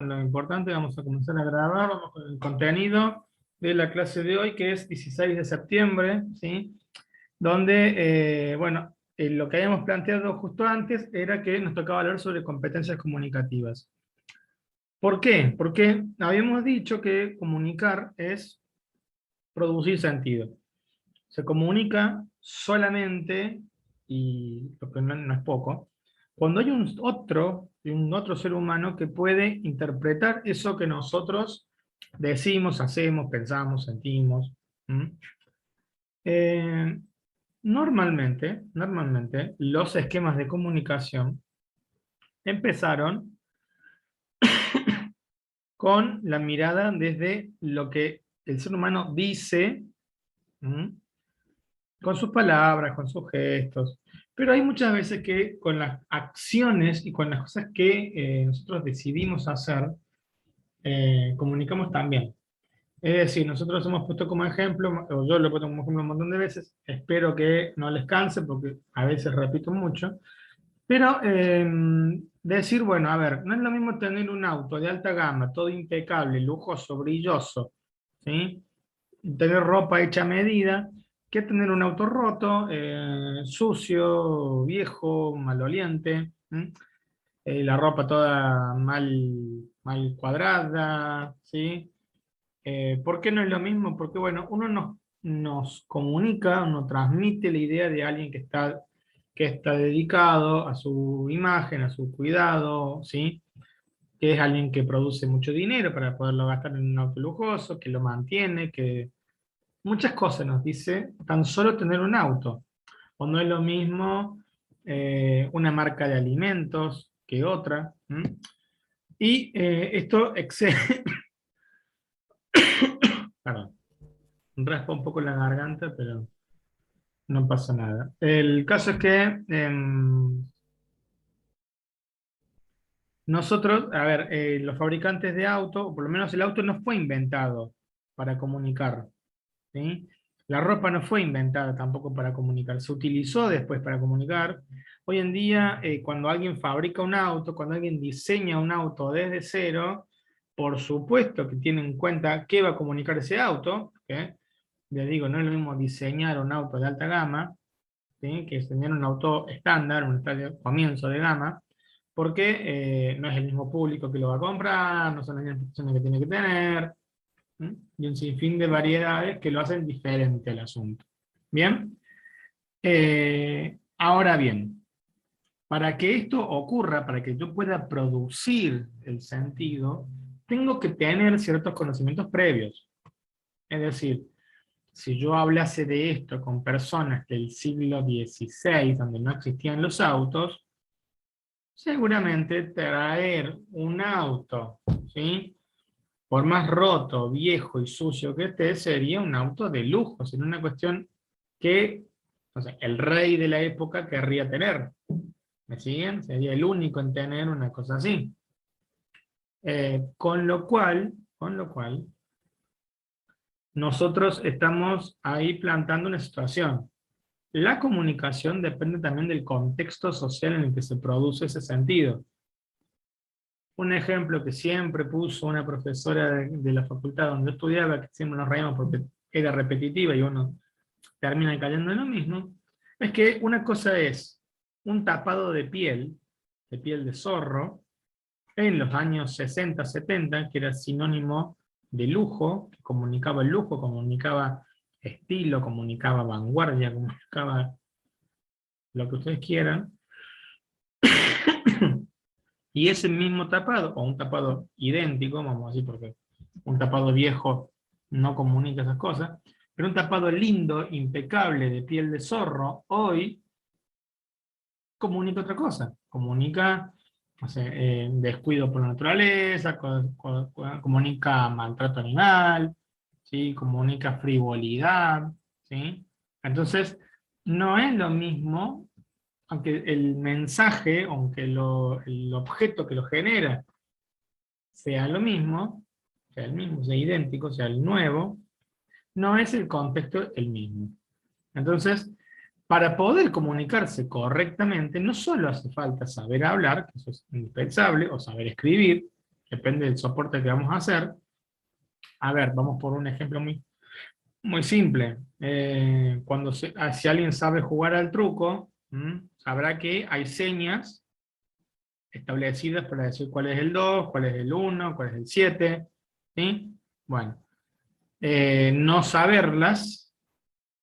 lo importante, vamos a comenzar a grabar, vamos con el contenido de la clase de hoy, que es 16 de septiembre, ¿sí? Donde, bueno, lo que habíamos planteado justo antes era que nos tocaba hablar sobre competencias comunicativas. ¿Por qué? Porque habíamos dicho que comunicar es producir sentido. Se comunica solamente, y lo que no es poco, cuando hay un otro ser humano que puede interpretar eso que nosotros decimos, hacemos, pensamos, sentimos. ¿Mm? Eh, normalmente, los esquemas de comunicación empezaron con la mirada desde lo que el ser humano dice, ¿Mm? con sus palabras, con sus gestos, pero hay muchas veces que con las acciones y con las cosas que nosotros decidimos hacer, comunicamos también. Es decir, nosotros hemos puesto como ejemplo, o yo lo he puesto como ejemplo un montón de veces, espero que no les canse porque a veces repito mucho, pero decir, bueno, a ver, no es lo mismo tener un auto de alta gama, todo impecable, lujoso, brilloso, ¿sí? Tener ropa hecha a medida, que tener un auto roto, sucio, viejo, maloliente, la ropa toda mal cuadrada, ¿sí? ¿Por qué no es lo mismo? Porque, bueno, uno nos comunica, nos transmite la idea de alguien que está dedicado a su imagen, a su cuidado, ¿sí? Que es alguien que produce mucho dinero para poderlo gastar en un auto lujoso, que lo mantiene, que muchas cosas nos dice tan solo tener un auto. O no es lo mismo una marca de alimentos que otra. ¿M? Y esto excede, perdón, raspa un poco la garganta, pero no pasa nada. El caso es que nosotros, a ver, los fabricantes de auto, o por lo menos el auto no fue inventado para comunicar, ¿sí? La ropa no fue inventada tampoco para comunicar, se utilizó después para comunicar. Hoy en día, cuando alguien fabrica un auto, cuando alguien diseña un auto desde cero, por supuesto que tiene en cuenta qué va a comunicar ese auto, ¿eh? Les digo, no es lo mismo diseñar un auto de alta gama, ¿sí? Que diseñar un auto estándar, un comienzo de gama, porque no es el mismo público que lo va a comprar, no son las mismas personas que tiene que tener, y un sinfín de variedades que lo hacen diferente al asunto. ¿Bien? Ahora bien, para que esto ocurra, para que yo pueda producir el sentido, tengo que tener ciertos conocimientos previos. Es decir, si yo hablase de esto con personas del siglo XVI, donde no existían los autos, seguramente traer un auto, ¿sí? Por más roto, viejo y sucio que esté, sería un auto de lujo, sería una cuestión que, o sea, el rey de la época querría tener. ¿Me siguen? Sería el único en tener una cosa así. Con lo cual, nosotros estamos ahí plantando una situación. La comunicación depende también del contexto social en el que se produce ese sentido. Un ejemplo que siempre puso una profesora de la facultad donde yo estudiaba, que siempre nos reíamos porque era repetitiva y uno termina cayendo en lo mismo, es que una cosa es un tapado de piel de zorro, en los años 60, 70, que era sinónimo de lujo, que comunicaba el lujo, comunicaba estilo, comunicaba vanguardia, comunicaba lo que ustedes quieran, y ese mismo tapado, o un tapado idéntico, vamos a decir, porque un tapado viejo no comunica esas cosas, pero un tapado lindo, impecable, de piel de zorro, hoy comunica otra cosa, comunica, no sé, descuido por la naturaleza, comunica maltrato animal, ¿sí? Comunica frivolidad, ¿sí? Entonces, no es lo mismo, aunque el mensaje, aunque el objeto que lo genera sea lo mismo, sea el mismo, sea idéntico, sea el nuevo, no es el contexto el mismo. Entonces, para poder comunicarse correctamente, no solo hace falta saber hablar, que eso es indispensable, o saber escribir, depende del soporte que vamos a hacer. A ver, vamos por un ejemplo muy simple. Si alguien sabe jugar al truco, sabrá que hay señas establecidas para decir cuál es el 2, cuál es el 1, cuál es el 7, ¿sí? Bueno, no saberlas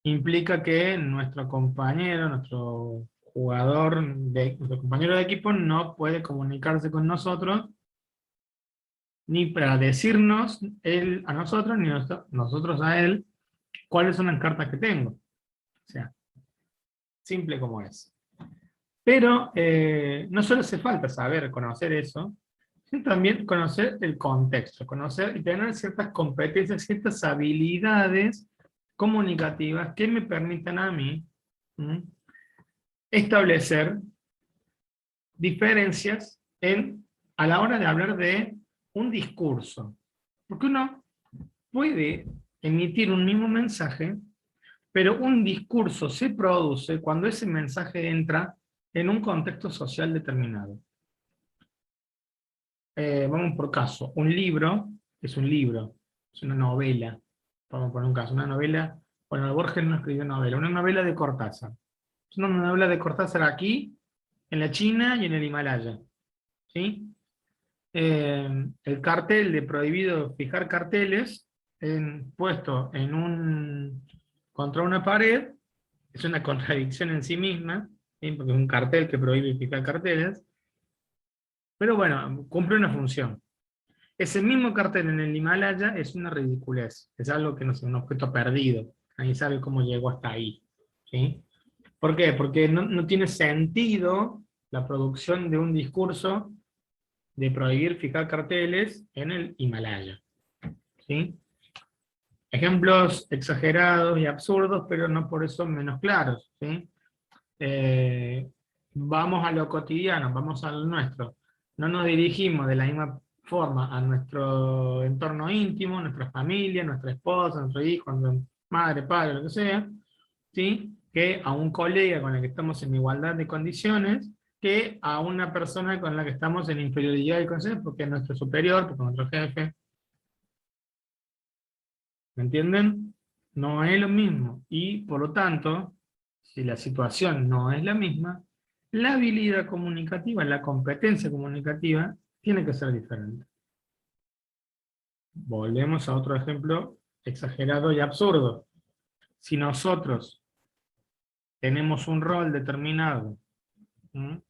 implica que nuestro compañero, nuestro compañero de equipo no puede comunicarse con nosotros, ni para decirnos él a nosotros, ni nosotros a él, cuáles son las cartas que tengo. O sea, simple como es. Pero no solo hace falta saber, conocer eso, sino también conocer el contexto, conocer y tener ciertas competencias, ciertas habilidades comunicativas que me permitan a mí establecer diferencias a la hora de hablar de un discurso. Porque uno puede emitir un mismo mensaje, pero un discurso se produce cuando ese mensaje entra en un contexto social determinado. Vamos por caso, un libro es un libro, es una novela, vamos a poner un caso, una novela, bueno, Borges no escribió novela, una novela de Cortázar. Es una novela de Cortázar aquí, en la China y en el Himalaya. ¿Sí? El cartel de prohibido fijar carteles puesto contra una pared es una contradicción en sí misma, ¿sí? Porque es un cartel que prohíbe fijar carteles, pero bueno, cumple una función. Ese mismo cartel en el Himalaya es una ridiculez, es algo que no es un objeto perdido, nadie sabe cómo llegó hasta ahí. ¿Sí? ¿Por qué? Porque no tiene sentido la producción de un discurso de prohibir fijar carteles en el Himalaya. ¿Sí? Ejemplos exagerados y absurdos, pero no por eso menos claros. ¿Sí? Vamos a lo cotidiano, vamos a lo nuestro. No nos dirigimos de la misma forma a nuestro entorno íntimo, nuestra familia, nuestra esposa, nuestro hijo, nuestra madre, padre, lo que sea, ¿sí? Que a un colega con el que estamos en igualdad de condiciones, que a una persona con la que estamos en inferioridad de condiciones, porque es nuestro superior, porque es nuestro jefe. ¿Me entienden? No es lo mismo. Y por lo tanto, si la situación no es la misma, la habilidad comunicativa, la competencia comunicativa, tiene que ser diferente. Volvemos a otro ejemplo exagerado y absurdo. Si nosotros tenemos un rol determinado, ¿sí?,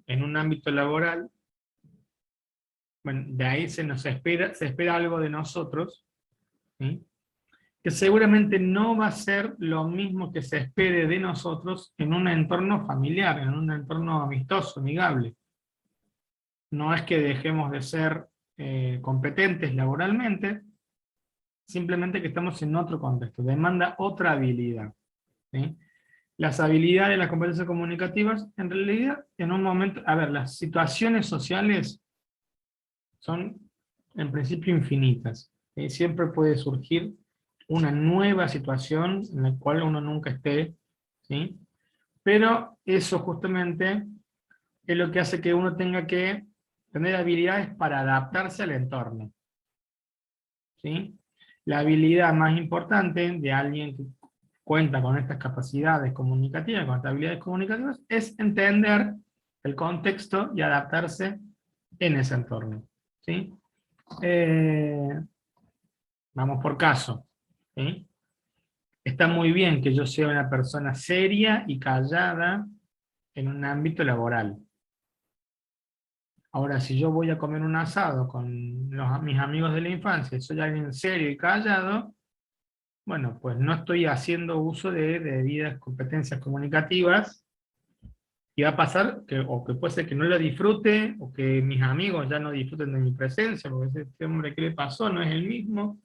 en un ámbito laboral, bueno, de ahí se espera algo de nosotros, ¿sí?, que seguramente no va a ser lo mismo que se espere de nosotros en un entorno familiar, en un entorno amistoso, amigable. No es que dejemos de ser competentes laboralmente, simplemente que estamos en otro contexto, demanda otra habilidad. ¿Sí? Las habilidades, las competencias comunicativas, en realidad, en un momento, a ver, las situaciones sociales son en principio infinitas. ¿Sí? Siempre puede surgir una nueva situación en la cual uno nunca esté, ¿sí? Pero eso justamente es lo que hace que uno tenga que tener habilidades para adaptarse al entorno. ¿Sí? La habilidad más importante de alguien que cuenta con estas capacidades comunicativas, con estas habilidades comunicativas, es entender el contexto y adaptarse en ese entorno. ¿Sí? Vamos por caso. ¿Sí? Está muy bien que yo sea una persona seria y callada en un ámbito laboral. Ahora, si yo voy a comer un asado con mis amigos de la infancia, soy alguien serio y callado, bueno, pues no estoy haciendo uso de debidas competencias comunicativas, y va a pasar, o que puede ser que no lo disfrute, o que mis amigos ya no disfruten de mi presencia, porque este hombre, ¿qué le pasó? No es el mismo.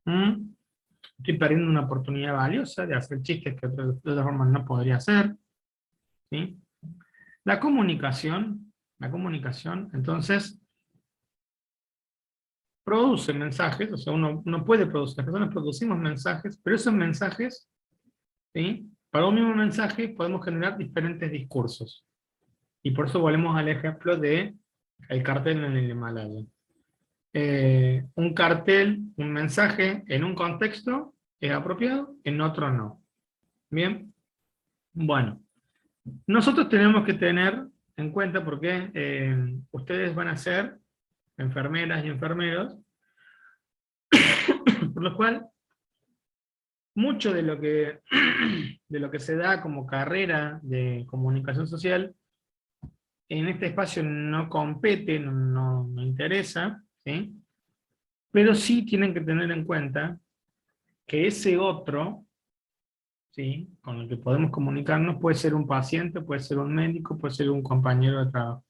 Estoy perdiendo una oportunidad valiosa de hacer chistes que de otra forma no podría hacer. ¿Sí? La comunicación, entonces, produce mensajes, o sea, uno puede producir, las personas producimos mensajes, pero esos mensajes, ¿sí?, para un mismo mensaje podemos generar diferentes discursos. Y por eso volvemos al ejemplo de el cartel en el Himalaya. Un cartel, un mensaje en un contexto es apropiado, en otro no. Bien, bueno, nosotros tenemos que tener en cuenta porque ustedes van a ser enfermeras y enfermeros, por lo cual mucho de lo que se da como carrera de comunicación social en este espacio no compete, no interesa, ¿sí? Pero sí tienen que tener en cuenta que ese otro, ¿sí?, con el que podemos comunicarnos puede ser un paciente, puede ser un médico, puede ser un compañero de trabajo.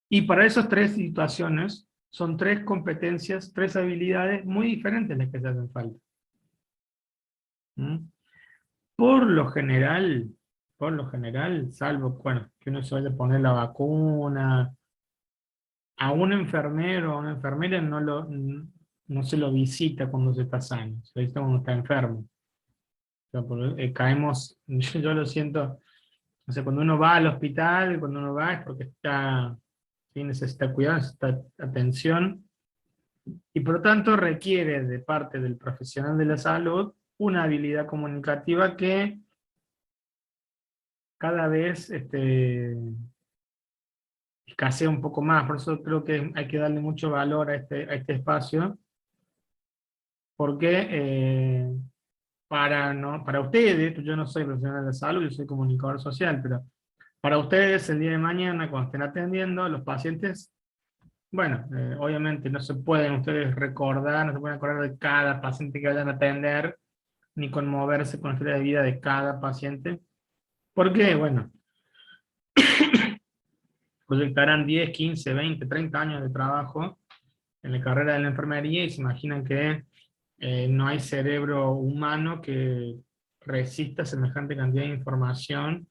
Y para esas tres situaciones son tres competencias, tres habilidades muy diferentes las que se hacen falta. ¿Mm? Por lo general, salvo, bueno, que uno se vaya a poner la vacuna, a un enfermero o a una enfermera no se lo visita cuando se está sano, se lo visita cuando está enfermo. O sea, caemos, yo lo siento, o sea, cuando uno va al hospital, cuando uno va es porque está, sí, necesita cuidado, necesita atención, y por lo tanto requiere de parte del profesional de la salud una habilidad comunicativa que cada vez escasea un poco más. Por eso creo que hay que darle mucho valor a este espacio, porque para ustedes, yo no soy profesional de la salud, yo soy comunicador social, pero para ustedes el día de mañana, cuando estén atendiendo, los pacientes, bueno, obviamente no se pueden ustedes recordar, no se pueden acordar de cada paciente que vayan a atender, ni conmoverse con la historia de vida de cada paciente, porque, bueno, proyectarán 10, 15, 20, 30 años de trabajo en la carrera de la enfermería y se imaginan que no hay cerebro humano que resista semejante cantidad de información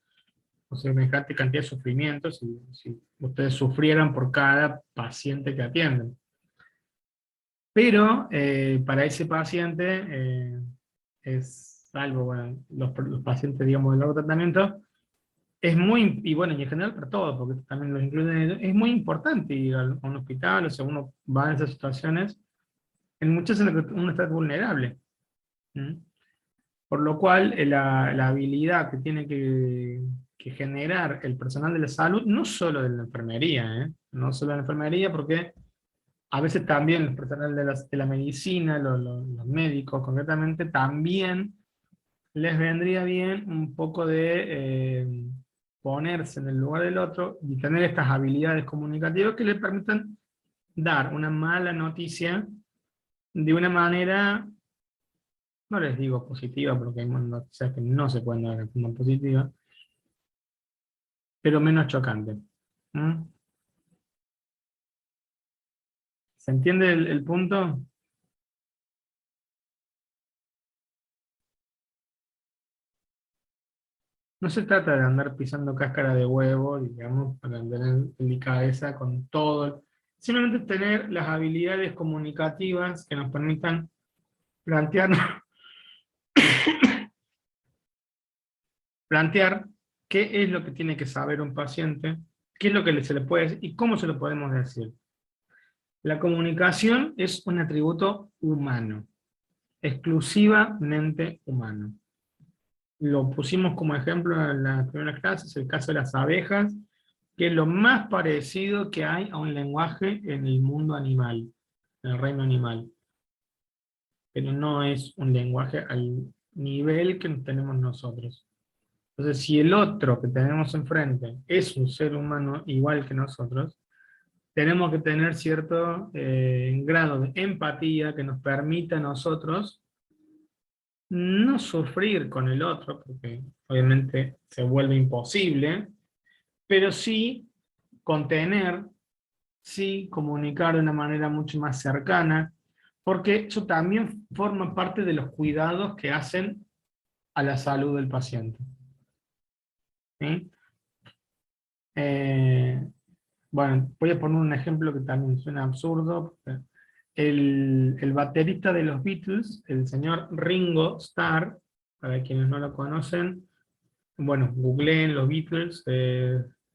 o semejante cantidad de sufrimientos si ustedes sufrieran por cada paciente que atienden. Pero para ese paciente, es salvo bueno, los pacientes digamos, del largo tratamiento, es muy, y bueno, y en general para todos, porque también los incluyen, es muy importante ir a un hospital, o sea, uno va en esas situaciones, en muchas en las que uno está vulnerable. ¿Mm? Por lo cual, la habilidad que tiene que generar el personal de la salud, no solo de la enfermería, no solo de la enfermería, porque a veces también el personal de la medicina, los médicos concretamente, también les vendría bien un poco de ponerse en el lugar del otro y tener estas habilidades comunicativas que le permitan dar una mala noticia de una manera, no les digo positiva, porque hay noticias que no se pueden dar de forma positiva, pero menos chocante. ¿Mm? ¿Se entiende el punto? No se trata de andar pisando cáscara de huevo, digamos, para tener delicadeza con todo. Simplemente tener las habilidades comunicativas que nos permitan plantear, plantear qué es lo que tiene que saber un paciente, qué es lo que se le puede decir y cómo se lo podemos decir. La comunicación es un atributo humano, exclusivamente humano. Lo pusimos como ejemplo en las primeras clases, el caso de las abejas, que es lo más parecido que hay a un lenguaje en el mundo animal, en el reino animal. Pero no es un lenguaje al nivel que tenemos nosotros. Entonces, si el otro que tenemos enfrente es un ser humano igual que nosotros, tenemos que tener cierto grado de empatía que nos permita a nosotros no sufrir con el otro, porque obviamente se vuelve imposible, pero sí contener, sí comunicar de una manera mucho más cercana, porque eso también forma parte de los cuidados que hacen a la salud del paciente. ¿Sí? Eh, bueno, voy a poner un ejemplo que también suena absurdo. El baterista de los Beatles, el señor Ringo Starr, para quienes no lo conocen, bueno, googleen los Beatles,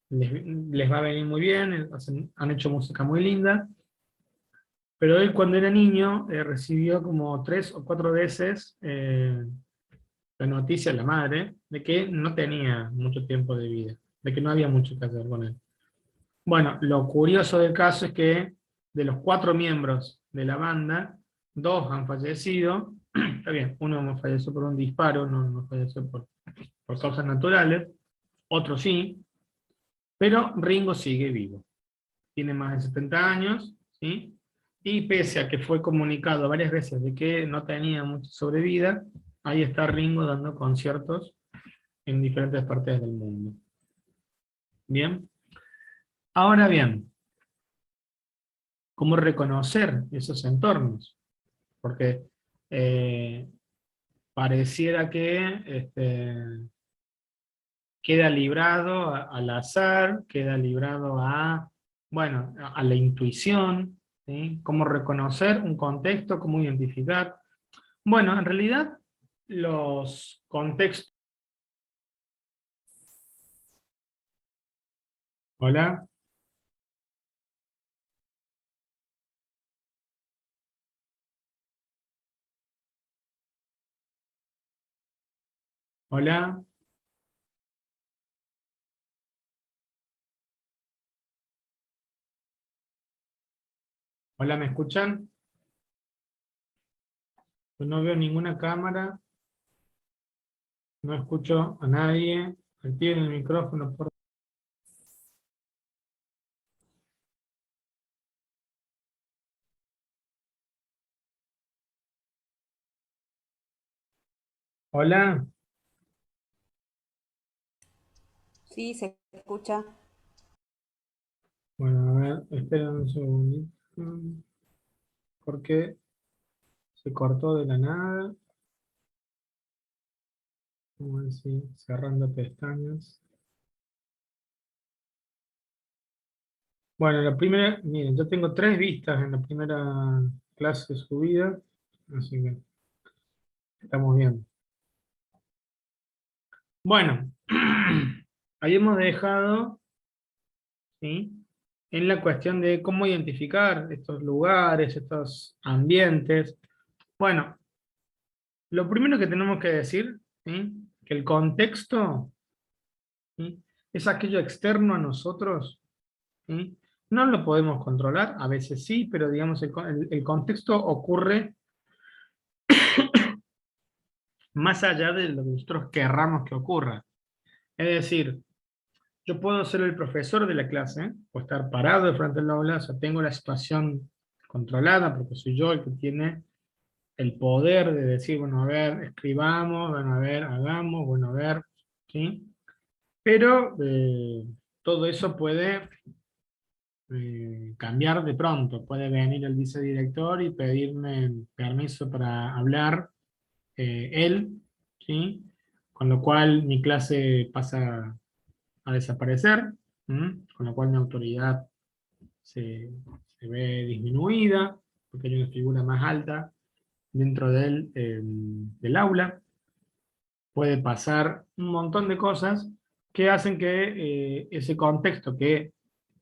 les va a venir muy bien, han hecho música muy linda, pero él cuando era niño recibió como 3 o 4 veces la noticia, la madre, de que no tenía mucho tiempo de vida, de que no había mucho que hacer con él. Bueno, lo curioso del caso es que de los 4 miembros de la banda, 2 han fallecido. Está bien, uno falleció por un disparo, no falleció por causas naturales, otro sí, pero Ringo sigue vivo. Tiene más de 70 años, ¿sí? Y pese a que fue comunicado varias veces de que no tenía mucha sobrevida, ahí está Ringo dando conciertos en diferentes partes del mundo. Bien. Ahora bien, ¿cómo reconocer esos entornos? Porque eh, pareciera que queda librado al azar, queda librado a, bueno, a la intuición, ¿sí? Cómo reconocer un contexto, cómo identificar. Bueno, en realidad los contextos... Hola, hola, hola, ¿me escuchan? Yo no veo ninguna cámara, no escucho a nadie. Activen el micrófono, por... Hola. Sí, se escucha. Bueno, a ver, esperen un segundito. Porque se cortó de la nada. Vamos a ver si cerrando pestañas. Bueno, la primera, miren, yo tengo 3 vistas en la primera clase subida, así que estamos bien. Bueno, ahí hemos dejado, ¿sí?, en la cuestión de cómo identificar estos lugares, estos ambientes. Bueno, lo primero que tenemos que decir, ¿sí?, que el contexto, ¿sí?, es aquello externo a nosotros, ¿sí? No lo podemos controlar, a veces sí, pero digamos el contexto ocurre más allá de lo que nosotros querramos que ocurra. Es decir, yo puedo ser el profesor de la clase, o estar parado de frente del aula, o sea, tengo la situación controlada, porque soy yo el que tiene el poder de decir, bueno, a ver, escribamos, bueno, a ver, hagamos, bueno, a ver, ¿sí? Pero todo eso puede cambiar de pronto. Puede venir el vicedirector y pedirme permiso para hablar él, ¿sí? Con lo cual mi clase pasa a desaparecer, ¿m? Con lo cual mi autoridad se, se ve disminuida, porque hay una figura más alta dentro del aula. Puede pasar un montón de cosas que hacen que ese contexto que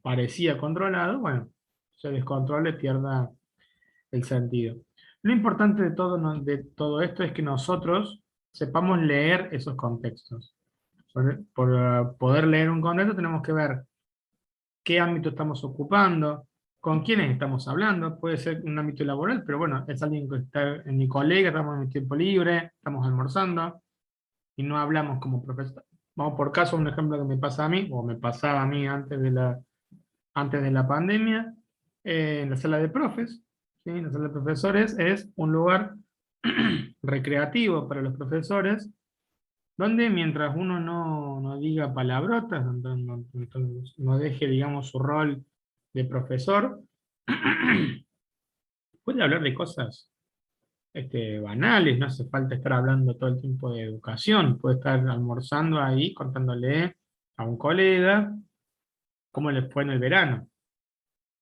parecía controlado, bueno, se descontrole, pierda el sentido. Lo importante de todo, de todo esto es que nosotros sepamos leer esos contextos. Por poder leer un contexto tenemos que ver qué ámbito estamos ocupando, con quiénes estamos hablando. Puede ser un ámbito laboral, pero bueno, es alguien que está en mi colega, estamos en mi tiempo libre, estamos almorzando y no hablamos como profesor. Vamos por caso, un ejemplo que me pasa a mí, o me pasaba a mí antes de la pandemia, en la sala de profes, ¿sí? La sala de profesores es un lugar recreativo para los profesores, donde mientras uno no diga palabrotas, no deje, digamos, su rol de profesor, puede hablar de cosas banales, no hace falta estar hablando todo el tiempo de educación, puede estar almorzando ahí, contándole a un colega cómo le fue en el verano,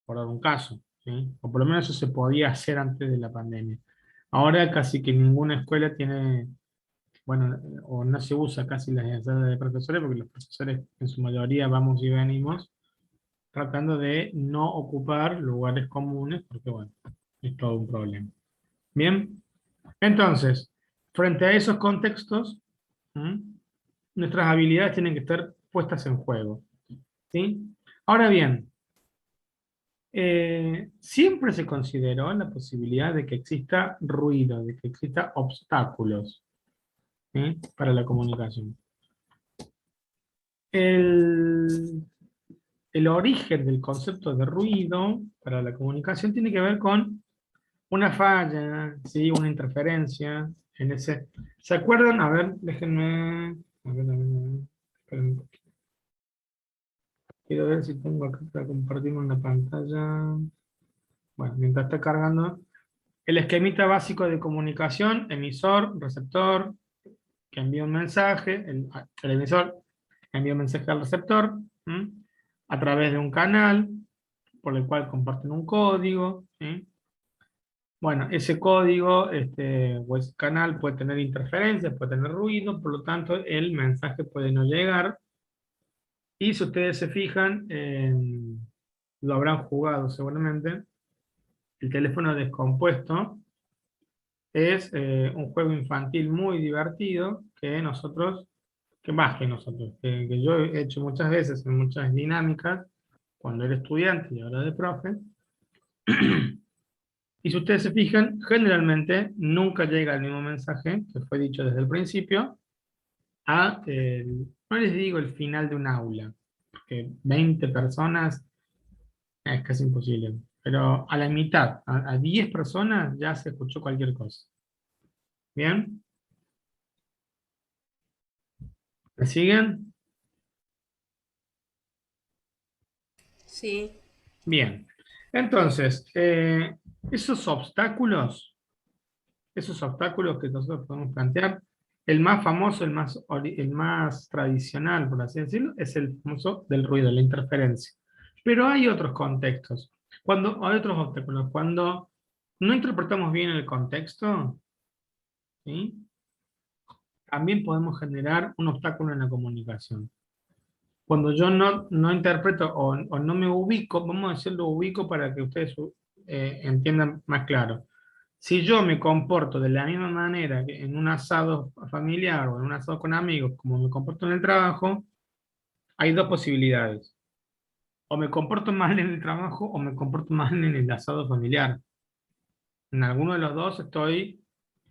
por dar un caso, ¿sí? O por lo menos eso se podía hacer antes de la pandemia. Ahora casi que ninguna escuela tiene bueno, o no se usa casi las salas de profesores, porque los profesores en su mayoría vamos y venimos, tratando de no ocupar lugares comunes, porque bueno, es todo un problema. Bien, entonces, frente a esos contextos, ¿m? Nuestras habilidades tienen que estar puestas en juego, ¿sí? Ahora bien, siempre se consideró la posibilidad de que exista ruido, de que exista obstáculos, ¿sí? Para la comunicación. El, el origen del concepto de ruido para la comunicación tiene que ver con una falla, ¿sí? Una interferencia en ese. ¿Se acuerdan? A ver, déjenme. Esperen un poquito. Quiero ver si tengo acá para compartirme una pantalla. Bueno, mientras está cargando. El esquemita básico de comunicación, emisor, receptor, que envía un mensaje, el emisor envía un mensaje al receptor, ¿m? A través de un canal por el cual comparten un código, ¿sí? Bueno, ese código o ese canal puede tener interferencias, puede tener ruido, por lo tanto el mensaje puede no llegar. Y si ustedes se fijan, lo habrán jugado seguramente, el teléfono descompuesto es un juego infantil muy divertido que nosotros, que más que nosotros, que yo he hecho muchas veces en muchas dinámicas, cuando era estudiante y ahora de profe. Y si ustedes se fijan, generalmente nunca llega el mismo mensaje que fue dicho desde el principio no les digo el final de un aula, porque 20 personas es casi imposible, pero a la mitad, a 10 personas ya se escuchó cualquier cosa. ¿Bien? ¿Me siguen? Sí, Bien. Entonces, esos obstáculos que nosotros podemos plantear, el más famoso, el más tradicional, por así decirlo, es el famoso del ruido, la interferencia. Pero hay otros contextos. Hay otros obstáculos. Cuando no interpretamos bien el contexto, ¿sí? También podemos generar un obstáculo en la comunicación. Cuando yo no interpreto o no me ubico, vamos a decirlo ubico para que ustedes entiendan más claro. Si yo me comporto de la misma manera que en un asado familiar o en un asado con amigos, como me comporto en el trabajo, hay dos posibilidades. O me comporto mal en el trabajo o me comporto mal en el asado familiar. En alguno de los dos estoy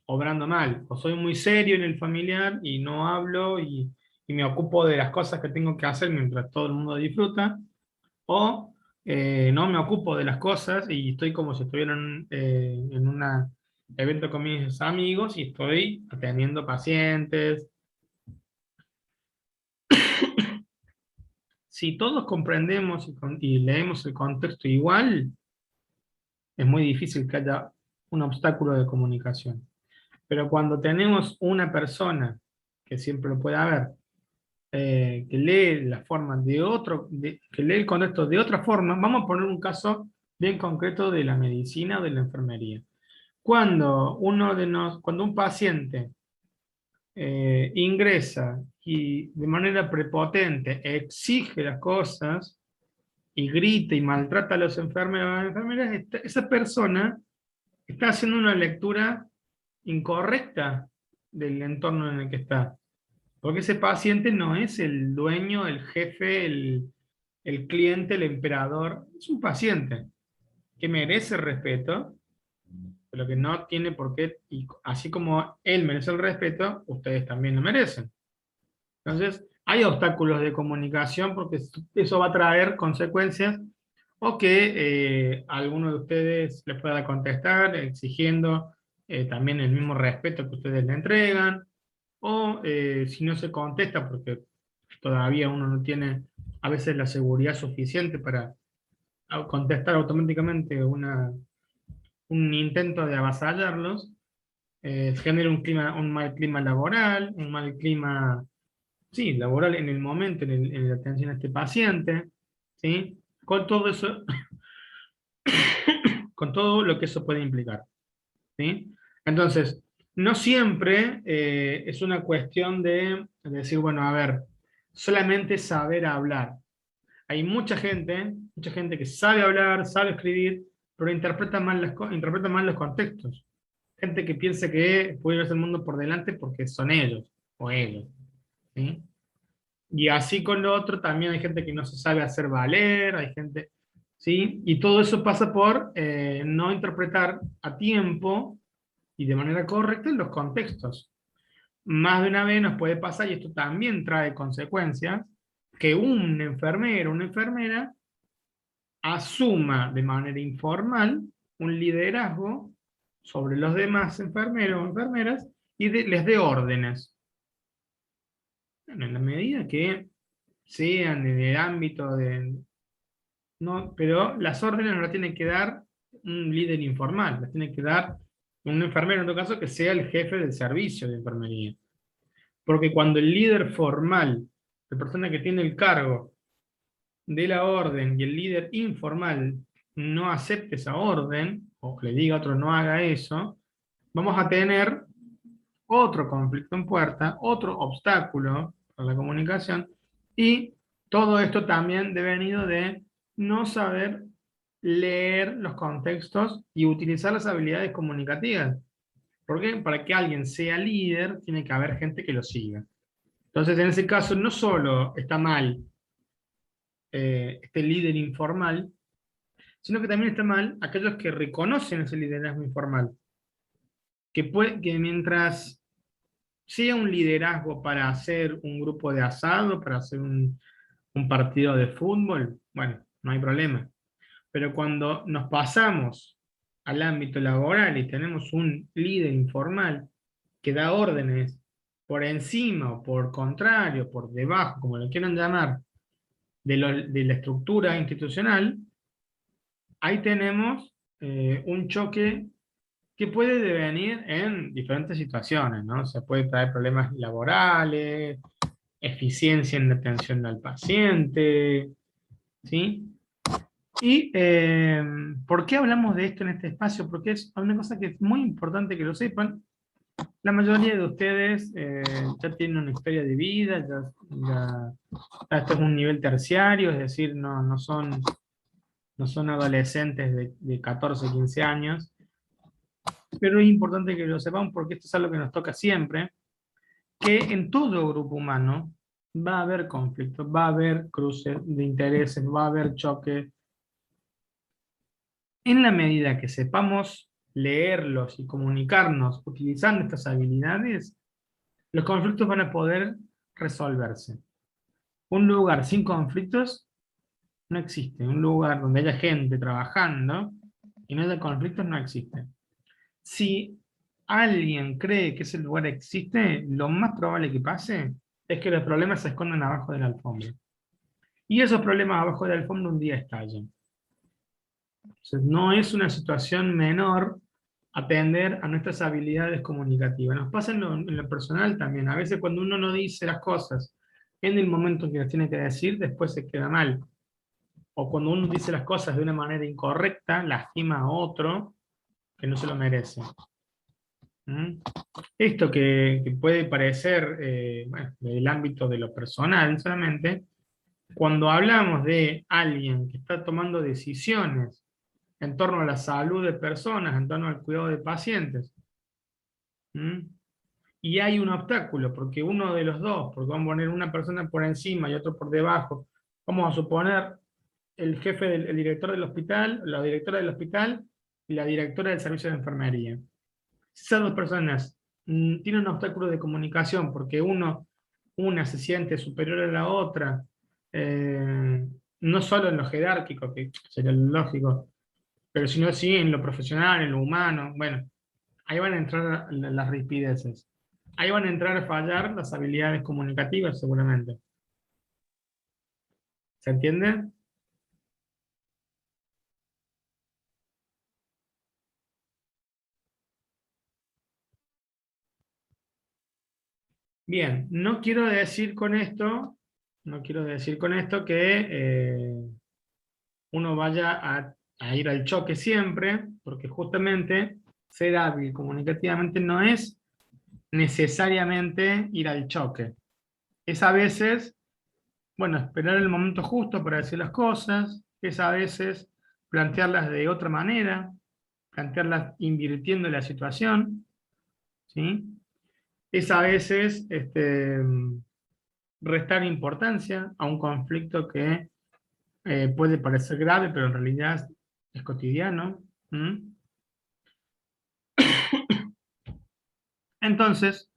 obrando mal. O soy muy serio en el familiar y no hablo y me ocupo de las cosas que tengo que hacer mientras todo el mundo disfruta. O no me ocupo de las cosas y estoy como si estuviera en un evento con mis amigos y estoy atendiendo pacientes. Si todos comprendemos y leemos el contexto igual, es muy difícil que haya un obstáculo de comunicación. Pero cuando tenemos una persona, que siempre lo puede haber, que lee la forma de otro, que lee el contexto de otra forma, vamos a poner un caso bien concreto de la medicina o de la enfermería. Cuando un paciente ingresa y de manera prepotente exige las cosas y grita y maltrata a los enfermeros, a las enfermeras, esa persona está haciendo una lectura incorrecta del entorno en el que está. Porque ese paciente no es el dueño, el jefe, el cliente, el emperador. Es un paciente que merece respeto, pero que no tiene por qué, y así como él merece el respeto, ustedes también lo merecen. Entonces, hay obstáculos de comunicación porque eso va a traer consecuencias o que alguno de ustedes le pueda contestar exigiendo también el mismo respeto que ustedes le entregan, o si no se contesta porque todavía uno no tiene a veces la seguridad suficiente para contestar automáticamente un intento de avasallarlos, genera un mal clima laboral, un mal clima, sí, laboral en el momento, en la atención a este paciente, ¿sí? Con todo eso, con todo lo que eso puede implicar, ¿sí? Entonces, No siempre es una cuestión de decir, bueno, a ver, solamente saber hablar. Hay mucha gente que sabe hablar, sabe escribir, pero interpreta mal los contextos. Gente que piensa que puede verse el mundo por delante porque son ellos o ellos. ¿Sí? Y así con lo otro también hay gente que no se sabe hacer valer, hay gente, ¿sí? Y todo eso pasa por no interpretar a tiempo y de manera correcta los contextos. Más de una vez nos puede pasar, y esto también trae consecuencias, que un enfermero o una enfermera asuma de manera informal un liderazgo sobre los demás enfermeros o enfermeras y les dé órdenes. Bueno, en la medida que sean en el ámbito de... No, pero las órdenes no las tiene que dar un líder informal, las tiene que dar un enfermero, en todo caso, que sea el jefe del servicio de enfermería. Porque cuando el líder formal, la persona que tiene el cargo de la orden, y el líder informal no acepte esa orden, o le diga a otro no haga eso, vamos a tener otro conflicto en puerta, otro obstáculo para la comunicación, y todo esto también devenido de no saber leer los contextos y utilizar las habilidades comunicativas. Porque para que alguien sea líder, tiene que haber gente que lo siga. Entonces, en ese caso, no solo está mal este líder informal, sino que también está mal aquellos que reconocen ese liderazgo informal. Que mientras sea un liderazgo para hacer un grupo de asado, para hacer un partido de fútbol, bueno, no hay problema. Pero cuando nos pasamos al ámbito laboral y tenemos un líder informal que da órdenes por encima o por contrario, por debajo, como lo quieran llamar, de la estructura institucional, ahí tenemos un choque que puede devenir en diferentes situaciones, ¿no? Se puede traer problemas laborales, eficiencia en la atención al paciente, ¿sí? ¿Y por qué hablamos de esto en este espacio? Porque es una cosa que es muy importante que lo sepan. La mayoría de ustedes ya tienen una historia de vida, ya esto es un nivel terciario, es decir, no son adolescentes de 14, 15 años, pero es importante que lo sepan porque esto es algo que nos toca siempre, que en todo grupo humano va a haber conflictos, va a haber cruces de intereses, va a haber choques. En la medida que sepamos leerlos y comunicarnos utilizando estas habilidades, los conflictos van a poder resolverse. Un lugar sin conflictos no existe. Un lugar donde haya gente trabajando y no haya conflictos no existe. Si alguien cree que ese lugar existe, lo más probable que pase es que los problemas se escondan abajo de la alfombra. Y esos problemas abajo de la alfombra un día estallan. Entonces, no es una situación menor atender a nuestras habilidades comunicativas. Nos pasa en lo personal también. A veces cuando uno no dice las cosas en el momento en que las tiene que decir, después se queda mal. O cuando uno dice las cosas de una manera incorrecta, lastima a otro que no se lo merece. ¿Mm? Esto que puede parecer bueno, del ámbito de lo personal solamente, cuando hablamos de alguien que está tomando decisiones en torno a la salud de personas, en torno al cuidado de pacientes, ¿Mm? Y hay un obstáculo, porque uno de los dos, porque vamos a poner una persona por encima y otro por debajo, vamos a suponer el jefe, el director del hospital, la directora del hospital y la directora del servicio de enfermería. Si esas dos personas tienen un obstáculo de comunicación porque una se siente superior a la otra, no solo en lo jerárquico, que sería lo lógico, pero sino sí en lo profesional, en lo humano, bueno, ahí van a entrar las rispideces. Ahí van a entrar a fallar las habilidades comunicativas seguramente. ¿Se entiende? Bien, no quiero decir con esto, no quiero decir con esto que uno vaya a ir al choque siempre, porque justamente ser hábil comunicativamente no es necesariamente ir al choque. Es a veces, bueno, esperar el momento justo para decir las cosas, es a veces plantearlas de otra manera, plantearlas invirtiendo la situación, ¿sí? Es a veces restar importancia a un conflicto que puede parecer grave, pero en realidad es cotidiano. ¿Mm? Entonces,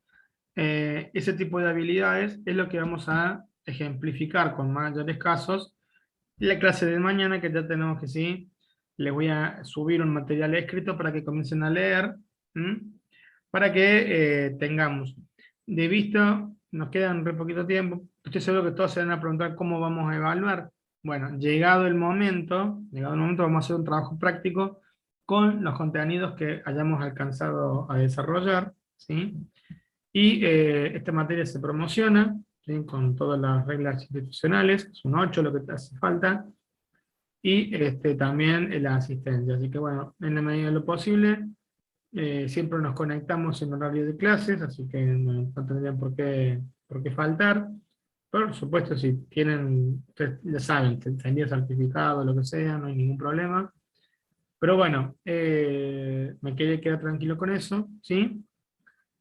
ese tipo de habilidades es lo que vamos a ejemplificar con mayores casos en la clase de mañana, que ya tenemos que sí, les voy a subir un material escrito para que comiencen a leer, ¿m? Para que tengamos de visto, nos quedan re poquito tiempo, estoy seguro que todos se van a preguntar cómo vamos a evaluar. Bueno, llegado el momento vamos a hacer un trabajo práctico con los contenidos que hayamos alcanzado a desarrollar, ¿sí? Y esta materia se promociona, ¿sí? Con todas las reglas institucionales, son 8 lo que te hace falta, y también la asistencia. Así que bueno, en la medida de lo posible, siempre nos conectamos en horario de clases, así que no tendrían por qué faltar. Por supuesto, si tienen, ustedes ya saben, tendría certificado, lo que sea, no hay ningún problema. Pero bueno, me quedé quedar tranquilo con eso, ¿sí?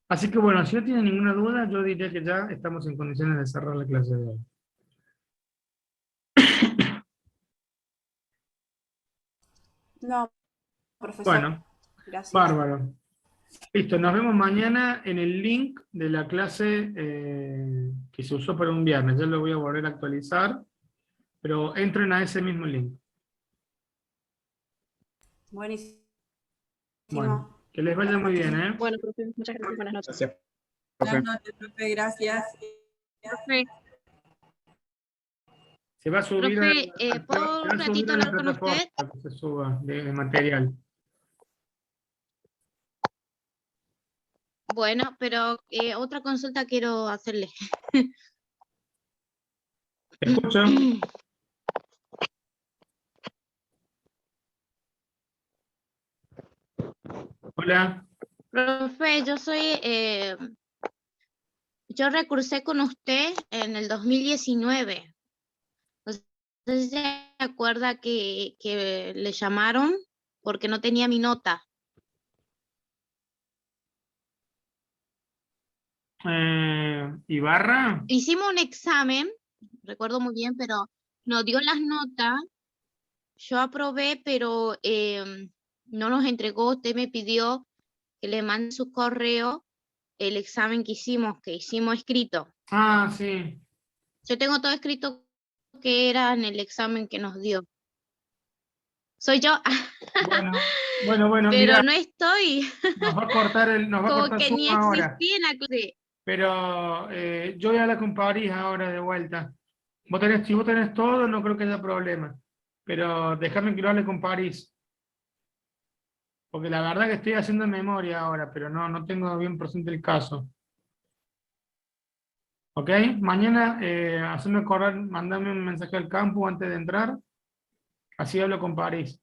Así que bueno, si no tienen ninguna duda, yo diría que ya estamos en condiciones de cerrar la clase de hoy. No, profesor. Bueno, Gracias. bárbaro. Listo, nos vemos mañana en el link de la clase que se usó para un viernes. Ya lo voy a volver a actualizar, pero entren a ese mismo link. Buenísimo. Bueno, que les vaya muy bien, ¿eh? Bueno, profe, muchas gracias. Buenas noches. Gracias, profe. Buenas noches, profe, gracias. Profe, Se va a subir profe, se ¿puedo va un a subir ratito a la hablar con plataforma usted? para que se suba de material. Bueno, pero otra consulta quiero hacerle. ¿Te escucho? Hola. Profe, yo recursé con usted en el 2019. No sé si se acuerda que le llamaron porque no tenía mi nota. ¿Ibarra? Hicimos un examen, recuerdo muy bien, pero nos dio las notas. Yo aprobé, pero no nos entregó. Usted me pidió que le mande su correo el examen que hicimos escrito. Ah, sí. Yo tengo todo escrito que era en el examen que nos dio. Soy yo, Bueno, pero mira, no estoy, nos va a cortar como que Zoom ni ahora. existí en la clase. Pero yo voy a hablar con París ahora de vuelta. Si vos tenés todo, no creo que haya problema. Pero déjame que lo hable con París. Porque la verdad que estoy haciendo memoria ahora, pero no tengo bien presente el caso. ¿Ok? Mañana haceme acordar, mandame un mensaje al campo antes de entrar. Así hablo con París.